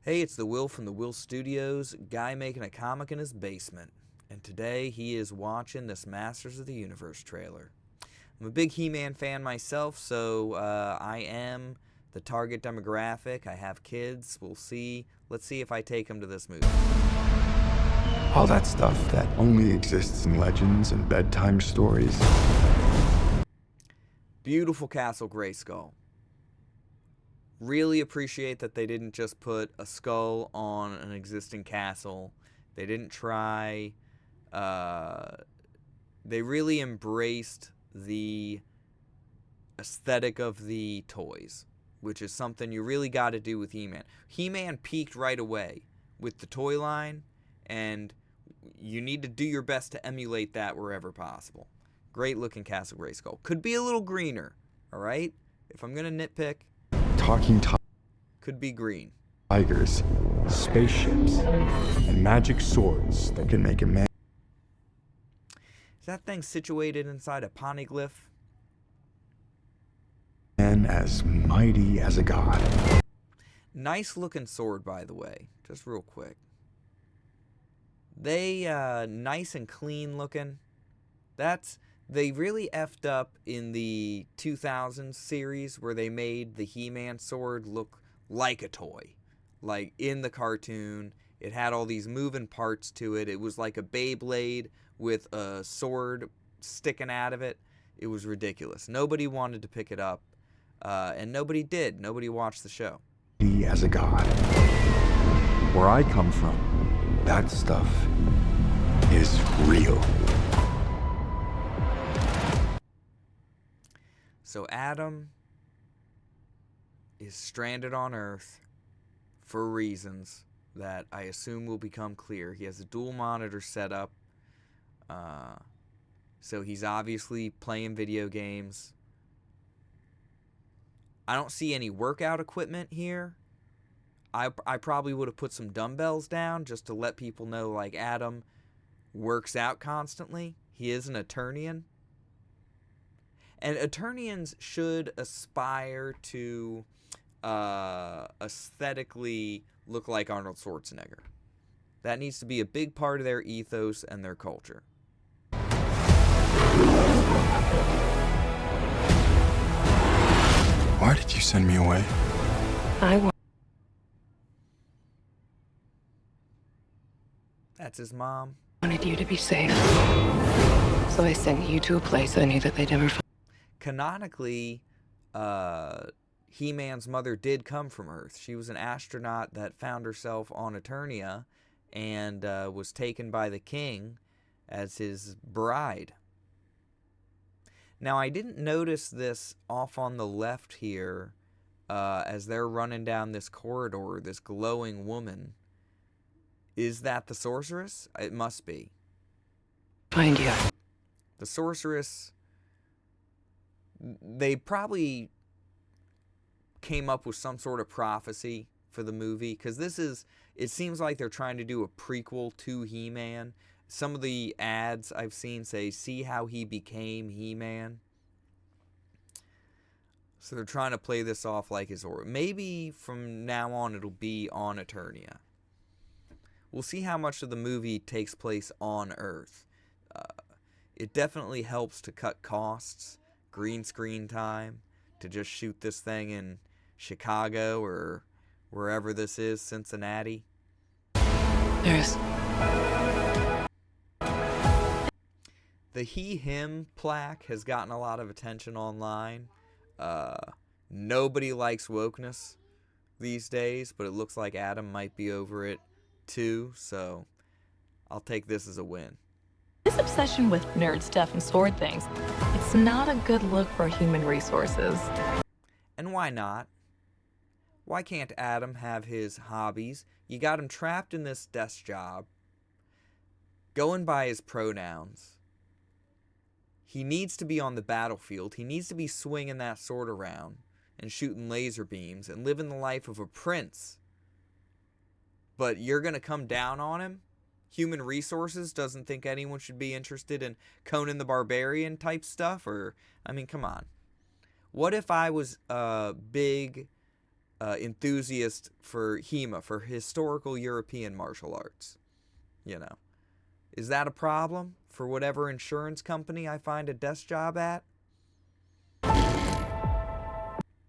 Hey, it's the Will from the Will Studios, guy making a comic in his basement. And today he is watching this Masters of the Universe trailer. I'm a big He-Man fan myself, so I am the target demographic. I have kids. We'll see. Let's see if I take them to this movie. All that stuff that only exists in legends and bedtime stories. Beautiful Castle Grayskull. Really appreciate that they didn't just put a skull on an existing castle. They didn't try. They really embraced the aesthetic of the toys, which is something you really got to do with He-Man. He-Man peaked right away with the toy line, and you need to do your best to emulate that wherever possible. Great looking Castle Grayskull. Could be a little greener, all right? If I'm going to nitpick, Talking could be green. tigers, spaceships, and magic swords that can make a man Is that thing situated inside a poneglyph? as mighty as a god. Nice looking sword, by the way. Just real quick. They, nice and clean looking. They really effed up in the 2000s series where they made the He-Man sword look like a toy. Like in the cartoon, it had all these moving parts to it. It was like a Beyblade with a sword sticking out of it. It was ridiculous. Nobody wanted to pick it up, and nobody did. Nobody watched the show. Mighty as a god. Where I come from, that stuff is real. So Adam is stranded on Earth for reasons that I assume will become clear. He has a dual monitor setup, so he's obviously playing video games. I don't see any workout equipment here. I probably would have put some dumbbells down just to let people know, like, Adam works out constantly. He is an Eternian. And Eternians should aspire to aesthetically look like Arnold Schwarzenegger. That needs to be a big part of their ethos and their culture. Why did you send me away? That's his mom. Wanted you to be safe. So I sent you to a place I knew that they'd never find. Canonically, He-Man's mother did come from Earth. She was an astronaut that found herself on Eternia and was taken by the king as his bride. Now, I didn't notice this off on the left here as they're running down this corridor, this glowing woman. Is that the sorceress? It must be. Find you. The sorceress, they probably came up with some sort of prophecy for the movie, because it seems like they're trying to do a prequel to He-Man. Some of the ads I've seen say, see how he became He-Man. So they're trying to play this off like his origin. Maybe from now on it'll be on Eternia. We'll see how much of the movie takes place on Earth. It definitely helps to cut costs, green screen time, to just shoot this thing in Chicago or wherever this is, Cincinnati. There's The he-him plaque has gotten a lot of attention online. Nobody likes wokeness these days, but it looks like Adam might be over it too, so I'll take this as a win. This obsession with nerd stuff and sword things, it's not a good look for human resources. And why not? Why can't Adam have his hobbies? You got him trapped in this desk job, going by his pronouns. He needs to be on the battlefield. He needs to be swinging that sword around and shooting laser beams and living the life of a prince. But you're going to come down on him? Human Resources doesn't think anyone should be interested in Conan the Barbarian type stuff? Or, I mean, come on. What if I was a big enthusiast for HEMA, for historical European martial arts. You know. Is that a problem for whatever insurance company I find a desk job at?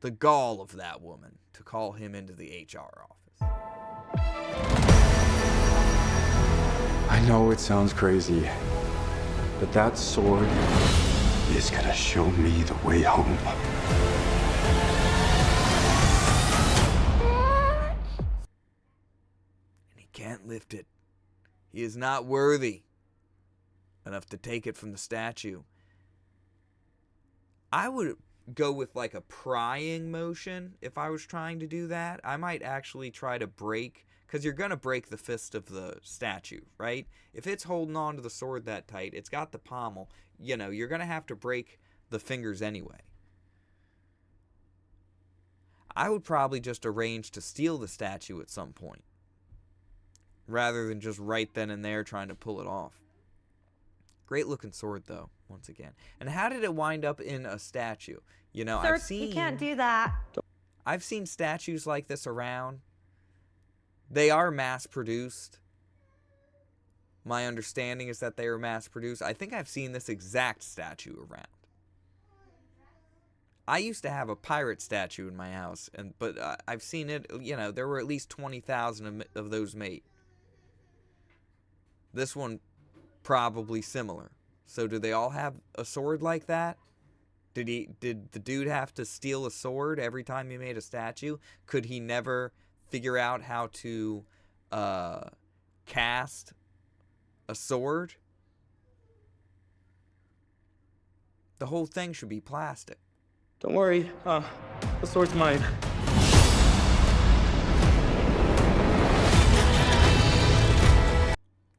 The gall of that woman to call him into the HR office. I know it sounds crazy, but that sword is gonna show me the way home. And he can't lift it. He is not worthy enough to take it from the statue. I would go with like a prying motion if I was trying to do that. I might actually try to break, because you're going to break the fist of the statue, right? If it's holding on to the sword that tight, it's got the pommel, you know, you're going to have to break the fingers anyway. I would probably just arrange to steal the statue at some point, rather than just right then and there trying to pull it off. Great looking sword, though, once again. And how did it wind up in a statue? You know, Sir, you can't do that. I've seen statues like this around. They are mass-produced. My understanding is that they are mass-produced. I think I've seen this exact statue around. I used to have a pirate statue in my house, but I've seen it, you know, there were at least 20,000 of those made. This one, probably similar. So do they all have a sword like that? Did the dude have to steal a sword every time he made a statue? Could he never figure out how to cast a sword? The whole thing should be plastic. Don't worry, the sword's mine.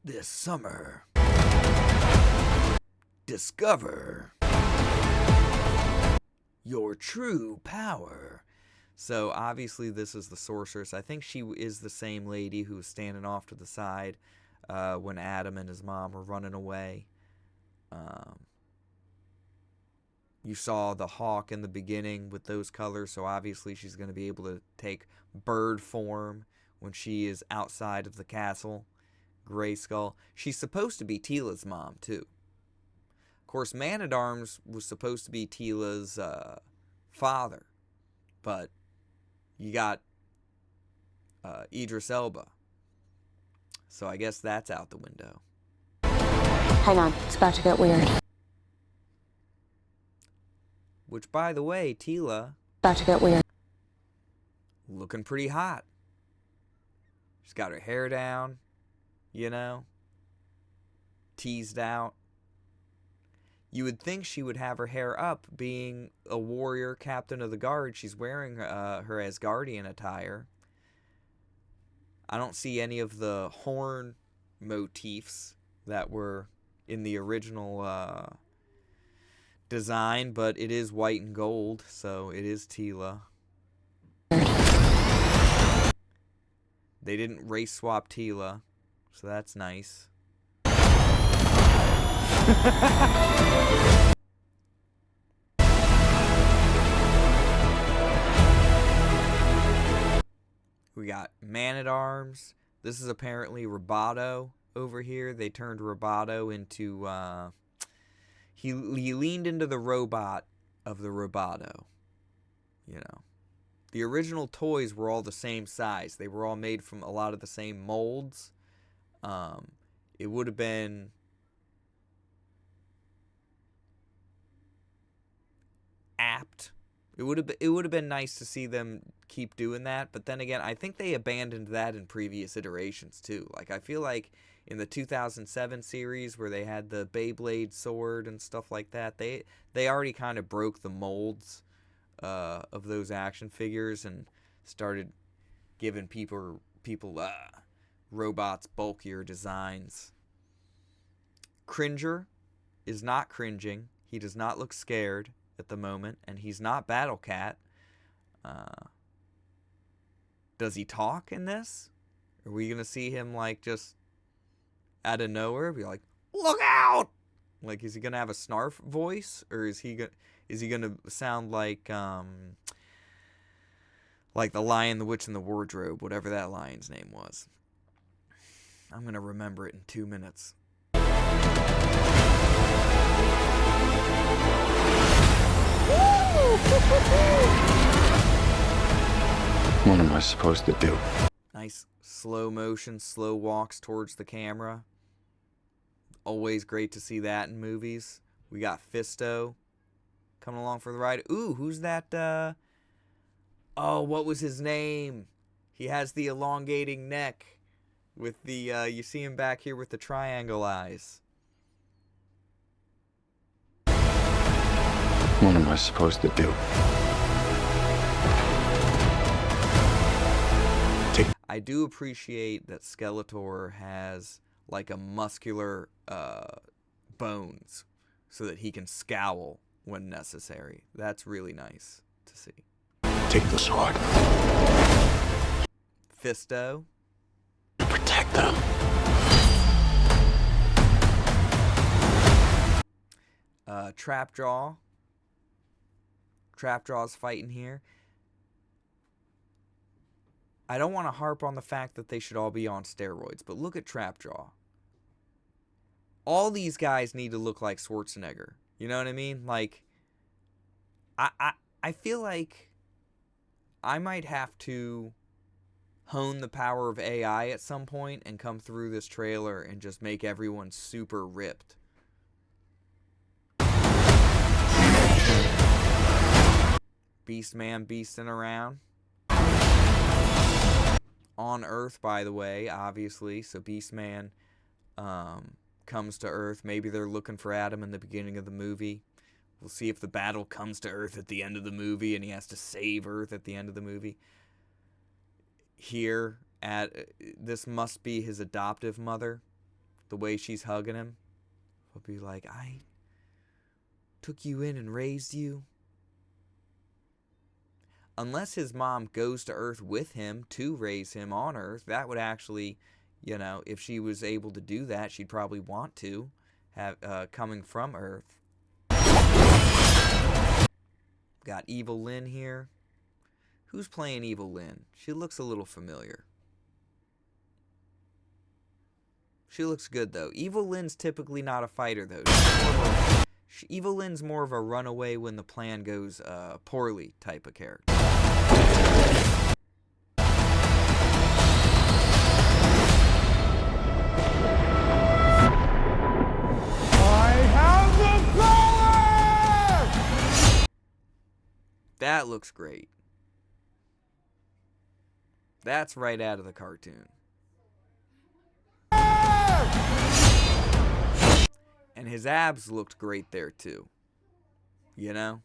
This summer, discover your true power. So obviously this is the sorceress. I think she is the same lady who was standing off to the side when Adam and his mom were running away. You saw the hawk in the beginning with those colors, so obviously she's going to be able to take bird form when she is outside of the castle. Grayskull. She's supposed to be Tila's mom, too. Of course, Man-at-Arms was supposed to be Tila's father, but you got Idris Elba. So I guess that's out the window. Hang on, it's about to get weird. Which, by the way, Tila... About to get weird. Looking pretty hot. She's got her hair down, you know, teased out. You would think she would have her hair up, being a warrior captain of the guard. She's wearing her Asgardian attire. I don't see any of the horn motifs that were in the original design, but it is white and gold, so it is Tila. They didn't race swap Tila, so that's nice. We got Man-at-Arms. This is apparently Roboto over here. They turned Roboto into... He leaned into the robot of the Roboto. You know. The original toys were all the same size. They were all made from a lot of the same molds. It would have been... apt. It would have been nice to see them keep doing that, but then again, I think they abandoned that in previous iterations too. Like, I feel like in the 2007 series where they had the Beyblade sword and stuff like that, they already kind of broke the molds of those action figures and started giving people robots bulkier designs. Cringer is not cringing. He does not look scared at the moment, and he's not Battle Cat. Does he talk in this? Are we gonna see him like just out of nowhere be like, "Look out!" Like, is he gonna have a snarf voice, or is he gonna sound like Like The Lion, the Witch, and the Wardrobe, whatever that lion's name was. I'm going to remember it in 2 minutes. What am I supposed to do? Nice slow motion, slow walks towards the camera. Always great to see that in movies. We got Fisto coming along for the ride. Ooh, who's that? Oh, what was his name? He has the elongating neck with the, you see him back here with the triangle eyes. What am I supposed to do? I do appreciate that Skeletor has like a muscular bones so that he can scowl when necessary. That's really nice to see. Take the sword. Fisto. Protect them. Trapjaw. Trapjaw's fighting here. I don't want to harp on the fact that they should all be on steroids, but look at Trapjaw. All these guys need to look like Schwarzenegger. You know what I mean? Like, I feel like I might have to hone the power of AI at some point and come through this trailer and just make everyone super ripped. Beastman beasting around. On Earth, by the way, obviously. So Beastman comes to Earth. Maybe they're looking for Adam in the beginning of the movie. We'll see if the battle comes to Earth at the end of the movie and he has to save Earth at the end of the movie. Here, this must be his adoptive mother. The way she's hugging him. He'll be like, I took you in and raised you. Unless his mom goes to Earth with him to raise him on Earth, that would actually, you know, if she was able to do that, she'd probably want to have coming from Earth. Got Evil Lynn here. Who's playing Evil Lynn? She looks a little familiar. She looks good though. Evil Lynn's typically not a fighter though. Evil Lynn's more of a runaway when the plan goes poorly type of character. That looks great. That's right out of the cartoon. And his abs looked great there too. You know?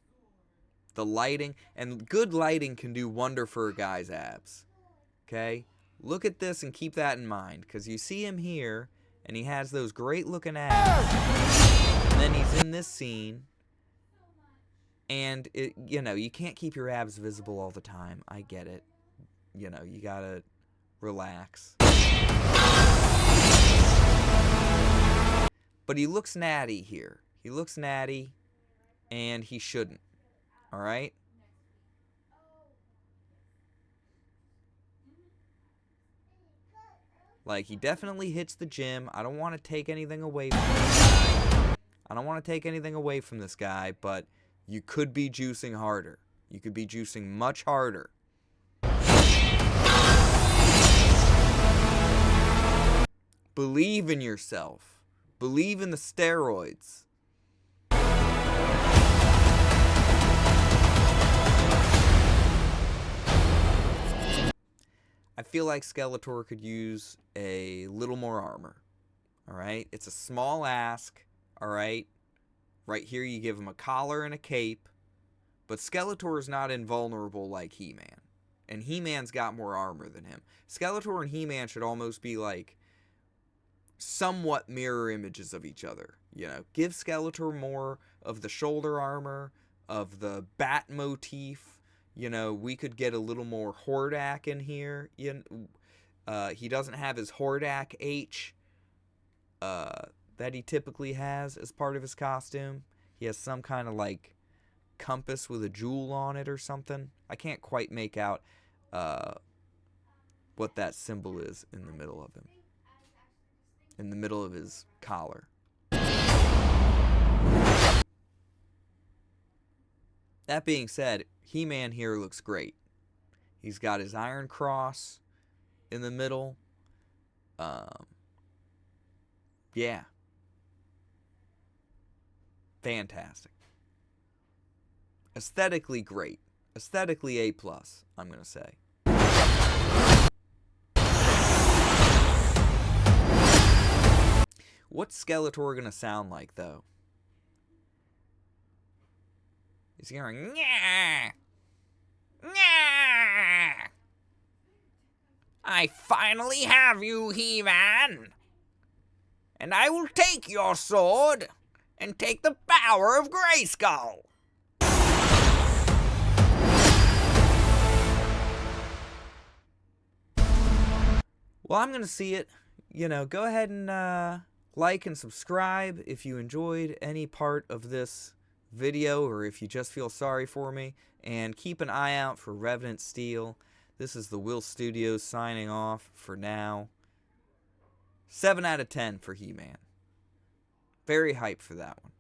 The lighting, and good lighting can do wonder for a guy's abs. Okay? Look at this and keep that in mind, because you see him here, and he has those great looking abs. And then he's in this scene, and it, you know, you can't keep your abs visible all the time. I get it. You know, you gotta relax. But he looks natty here. He looks natty, and he shouldn't. Alright? Like, he definitely hits the gym. I don't want to take anything away from this guy. I don't want to take anything away from this guy, but you could be juicing harder. You could be juicing much harder. Believe in yourself. Believe in the steroids. I feel like Skeletor could use a little more armor. Alright? It's a small ask. Alright? Right here you give him a collar and a cape. But Skeletor is not invulnerable like He-Man. And He-Man's got more armor than him. Skeletor and He-Man should almost be like somewhat mirror images of each other. You know, give Skeletor more of the shoulder armor, of the bat motif. You know, we could get a little more Hordak in here. He doesn't have his Hordak H that he typically has as part of his costume. He has some kind of like compass with a jewel on it or something. I can't quite make out what that symbol is in the middle of him. In the middle of his collar. That being said, He-Man here looks great. He's got his Iron Cross in the middle. Yeah. Fantastic. Aesthetically great. Aesthetically A+, I'm going to say. What's Skeletor going to sound like, though? Is he going, "Nyah! Nyah! I finally have you, He-Man! And I will take your sword and take the power of Grayskull!" Well, I'm going to see it. You know, go ahead and like and subscribe if you enjoyed any part of this video or if you just feel sorry for me. And keep an eye out for Revenant Steel. This is the Will Studios signing off for now. 7 out of 10 for He-Man. Very hyped for that one.